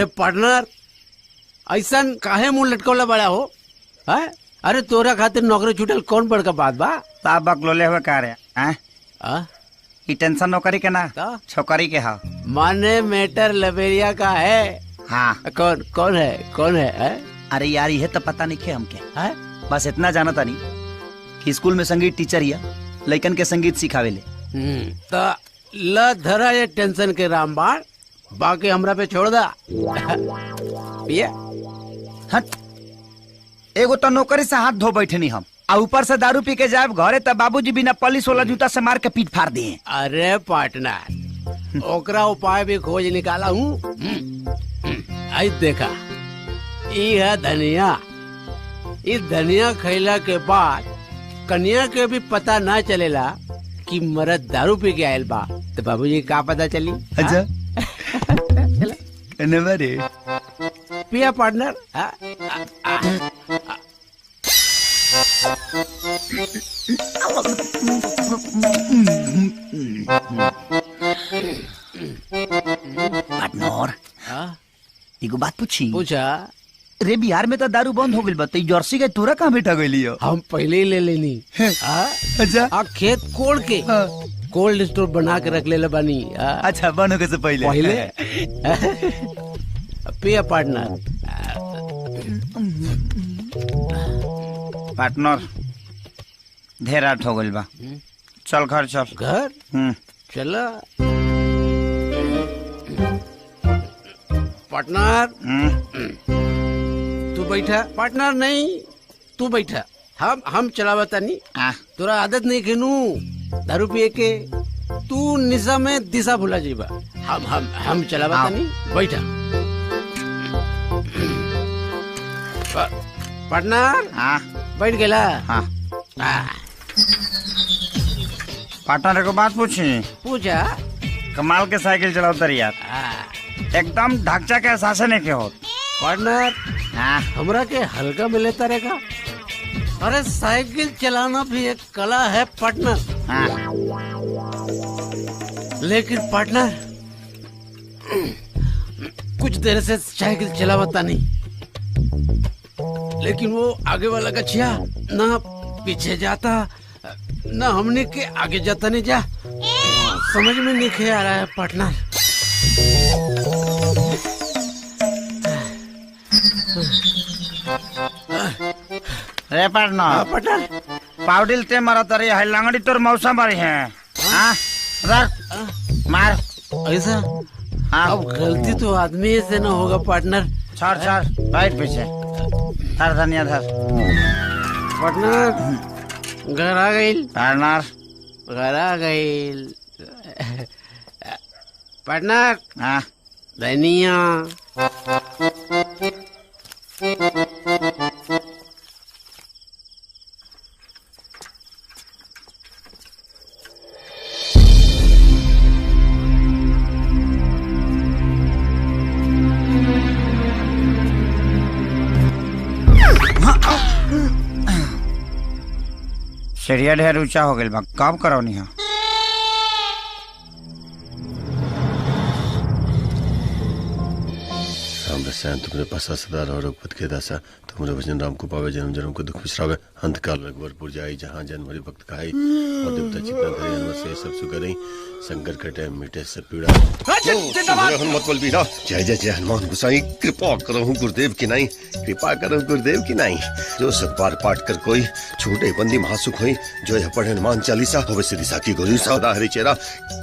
अरे पार्टनर ऐसा काहे मुंह लटकौला बड़ा हो है? अरे तोरा खातिर नौकरी छूटल कौन बड़का बात बा? साहब बकलोले हुए का रे ई टेंशन नौकरी के ना छोकरी के हा माने मैटर लबेरिया का है। हाँ कौन कौन है? अरे यार ये तो पता नहीं खे हमके है? बस इतना जाना था नहीं कि स्कूल में संगीत टीचर हिया लइकन के संगीत सिखावेले। तो ल धरा ये टेंशन के रामबाण, बाकी हमरा पे छोड़ दा। पिया हट एगो तो नौकरी से हाथ धो बैठे नहीं हम और ऊपर से दारू पी के जाए घरे तब बाबूजी बिना पॉलिश वाला जूता से मार के पीट फाड़ दिए। अरे पार्टनर ओकरा उपाय भी खोज निकाला हूँ। आई देखा ई है धनिया। इस धनिया खैला के बाद कन्या के भी पता ना चलेला कि मर्द दारू पी के आयल बा, तो बाबूजी का पता चली? अच्छा रे पिया पार्टनर। पार्टनर एगो बात पूछा। रे बिहार में तो दारू बंद हो गई बा, जर्सी के तोरा कहाँ बैठा गई? हम पहले ही ले लेनी। अच्छा खेत कोड़ के कोल्ड स्टोर बना के रख ले बानी। अच्छा बनो के से पहले पिया पार्टनर। पार्टनर ढेर रात हो गई बा, चल घर चल। घर चला पार्टनर। तू बैठा। पार्टनर नहीं तू बैठा। हम चलावता नहीं। तोरा आदत नहीं खेनू दारू पिए के, तू निशा में दिशा भुला जीबा। हम चलावता नहीं, बैठा। पार्टनर बैठ गेला। पार्टनर को बात पूछा। कमाल के साइकिल चलाओ यार, एकदम ढांचा के एहसास नहीं के हो। पार्टनर हमरा के हल्का मिले तरेगा। अरे साइकिल चलाना भी एक कला है पार्टनर। लेकिन पार्टनर कुछ देर से साइकिल चलावता नहीं, लेकिन वो आगे वाला गछिया ना पीछे जाता ना हमने के आगे जाता नहीं जा। समझ में नहीं आ रहा है पार्टनर। रे पार्टनर पाउडिल ते मारा तरी है लंगड़ी तोर मौसम बारी है। रख मार ऐसा। अब गलती तो आदमी से ना होगा पार्टनर। छोड़ बैठ पीछे धर धनिया धर। पार्टनर घर आ गई। पार्टनर घर आ गई। पार्टनर धनिया। सीढ़िया ढेर ऊंचा हो गई बा, काम करो नहीं। रसायन तुमरे पासा सदा रहो रघुपत के दासा, तुमरे वचन राम को पावे जन्म जन्म को दुख विश्रावे, अंत काल रघुवर जाई जहाँ जन्म हरि भक्त कहाई, और देवता चित्ता धरे हनुमत से सब सुगरई, संकट कटे मिटे सब पीड़ा। हनुमत बल बीरा जय जय जय हनुमान गोसाई, कृपा करो गुरुदेव की नाई, कृपा करो गुरुदेव की नाई। जो सत बार पाठ कर कोई छूटे बंदी महासुख होई, जो यह पढ़े हनुमान चालीसा होवे सिद्धि साखी गोरी सौदा हरि चेरा,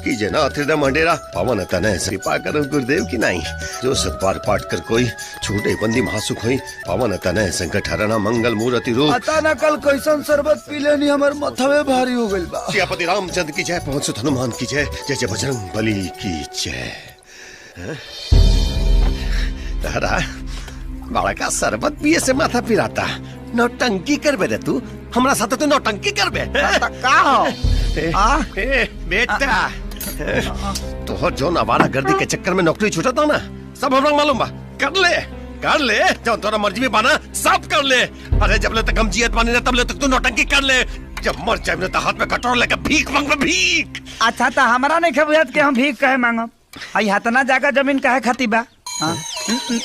की जना हृदय मंडेरा पावन तनय। कृपा करो गुरुदेव की नाई। जो सत बार पाठ कर कोई छूटे बंदी महासुख होई, पावन तनय संकट हरना मंगल मूर्ति रूप। पता न कल कैसन शरबत पी लेनी हमर माथवे भारी हो गइल बा। सियापति रामचंद्र की जय, पवन सुत हनुमान की जय, जय जय बजरंग बली की जय। तारा बड़ा का शरबत पिए से माथा पिराता, नौटंकी करबे रे तू, हमरा साथे तू नौटंकी करबे। का हो बेटा तो जो नवारा गर्दी के चक्कर में नौकरी छूटा ना, सब हमरा मालूम बा। कर ले जो तोरा मर्जी में बाना सब कर ले। अरे जब ले तक हम जियत बानी ना तब ले तक तू नौटंकी कर ले, जब मर जाए तो हाथ में कटोर लेके भीख मांग भीख। अच्छा तो हमारा नहीं खबुझत के हम भीख कहे मांगब। आई हतना जाकर जमीन काहे खाती बा?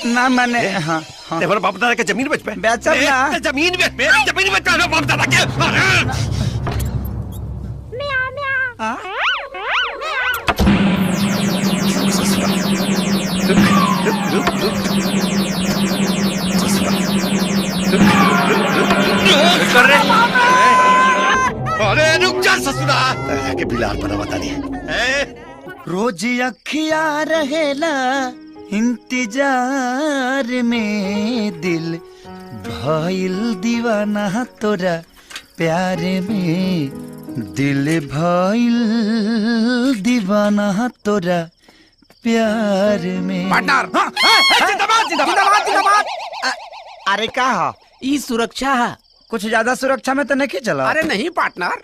ना मैंने हाँ हाँ तेरे बाप दादा के जमीन बेच पे बेचब ना जमीन बेच पे जमीन बेच पे बाप दादा के हाँ? कर रहे अरे रुक जा ससुरा के बिलार पर बता नहीं रोज अखिया रहेला इंतजार में दिल भइल दीवाना तोरा प्यार में दिल भइल दीवाना तोरा प्यार में पार्टनर जिंदाबाद जिंदाबाद जिंदाबाद अरे का हो ई सुरक्षा है। कुछ ज्यादा सुरक्षा में तो नहीं चला अरे नहीं पार्टनर।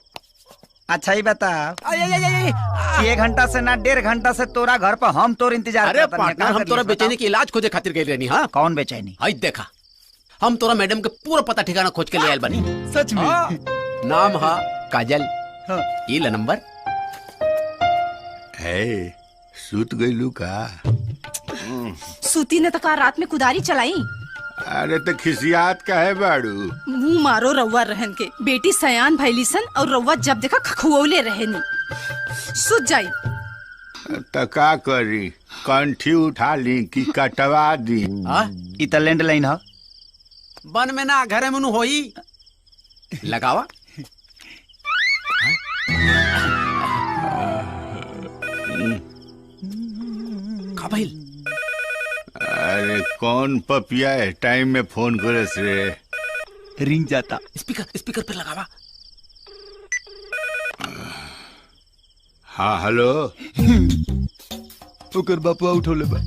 अच्छा ही बता कि 1 घंटा से ना 1.5 घंटा से तोरा घर पर हम तोर इंतजार अरे करत हनी। पार्टनर का हम कर तोरा लियस बेचैनी बताओ? के इलाज खोजे खातिर गए रहनी। हाँ कौन बेचैनी आई देखा हम तोरा मैडम के पूरा पता ठिकाना खोज के ले आयल बनी। सच में हाँ, नाम है काजल। हाँ। ये ला नंबर। है सूत गईलू का? सूती ने तो का रात में कुदारी चलाई। अरे तो खिसियात का है बाड़ू? मुंह मारो रउआ रहन के। बेटी सयान भैली सन और रउआ जब देखा खखुओले रहनी। सुत जाई। तो का करी, कंठी उठा ली कि कटवा दी? हाँ? ई त लैंडलाइन है। बन में ना घरे में होई लगावा। का भइल? अरे कौन पपिया है टाइम में फोन करस रे? रिंग जाता। स्पीकर पे लगावा। हाँ हेलो। ओकर बापुआ उठोले बा।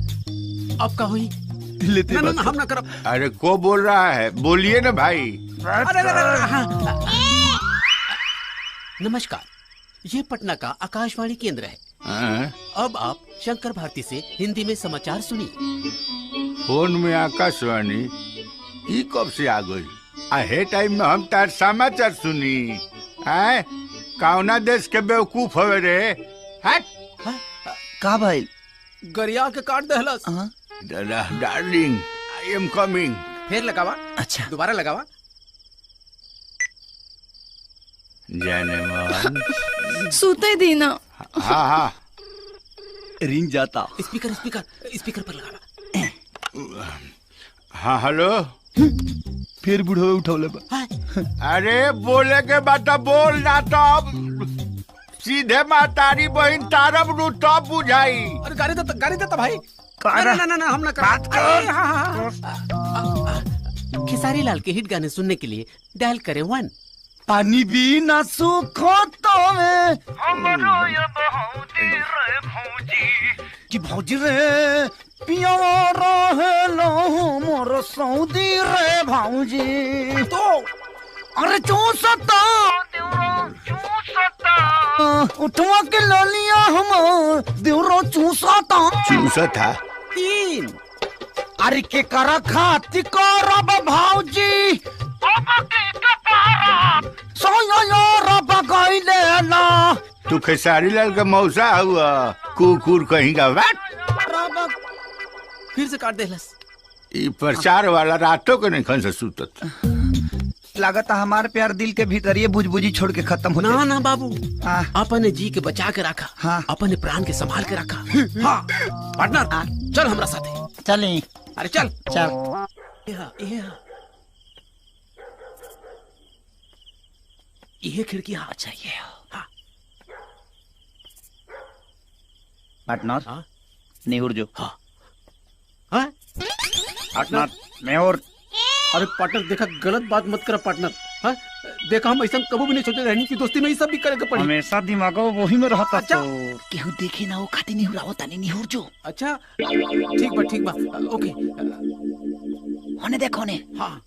अब का हुई? लेते ना हम ना करब। अरे को बोल रहा है, बोलिए ना भाई। अरे हाँ। नमस्कार, ये पटना का आकाशवाणी केंद्र है। हाँ? अब आप शंकर भारती से हिंदी में समाचार सुनिए। फोन में आकाशवाणी ई कब से आ गई? आहे टाइम में हम तार समाचार सुनी। आए कौना देश के बेवकूफ हवे रे? हट। का भाई? गरिया के काट दहलस। हाँ? Darling I am coming. फिर लगावा। अच्छा दोबारा लगावा। जाने मन। सूते दी ना। हाँ हाँ रिंग जाता। स्पीकर पर लगावा। हाँ हेलो। फिर बुढ़वे उठोले बा। हाँ। अरे बोले के बाद बोल ना, तो अब सीधे मातारी बहन तारब रू तब बुझाई। अरे गाड़ी देता भाई। कारा? ना हम ना कर। खेसारी लाल के हिट गाने सुनने के लिए डायल करें 1। पानी भी ना सूखो तो कि भौजी रे पिया रहे लो मोर सऊदी रे भौजी। तो अरे चूसता उठवा के ललिया हम देवरो चूसता। चूसा था 3। अरे के कर खाती करब भौजी ना। तू खेसारी लाल का मौसा हुआ कुकुर कहीं का वाट। फिर से काट देहलस। ई प्रचार वाला रातों के नहीं खन से सुतत। लागत हमारे प्यार दिल के भीतर ये बुझबुझी छोड़ के खत्म हो ना ना बाबू, हाँ। अपने जी के बचा के रखा। हाँ। अपने प्राण के संभाल के रखा। हाँ पार्टनर चल हमरा साथे। चली अरे चल चल। ये खिड़की। हाँ अच्छा ये। हाँ पार्टनर हाँ नेहुर जो। हाँ हाँ पार्टनर नेहुर। अरे पार्टनर देखा, गलत बात मत कर पार्टनर। हाँ देखा, हम ऐसा कभी भी नहीं सोचे रहनी की दोस्ती में ये सब भी करे के पड़ी। हमेशा दिमाग वही में रहता। अच्छा। तो केहू देखे ना वो खाती नेहुर आवता नहीं नेहुर जो। अच्छा ठीक बा ओके। होने देखो ने। हाँ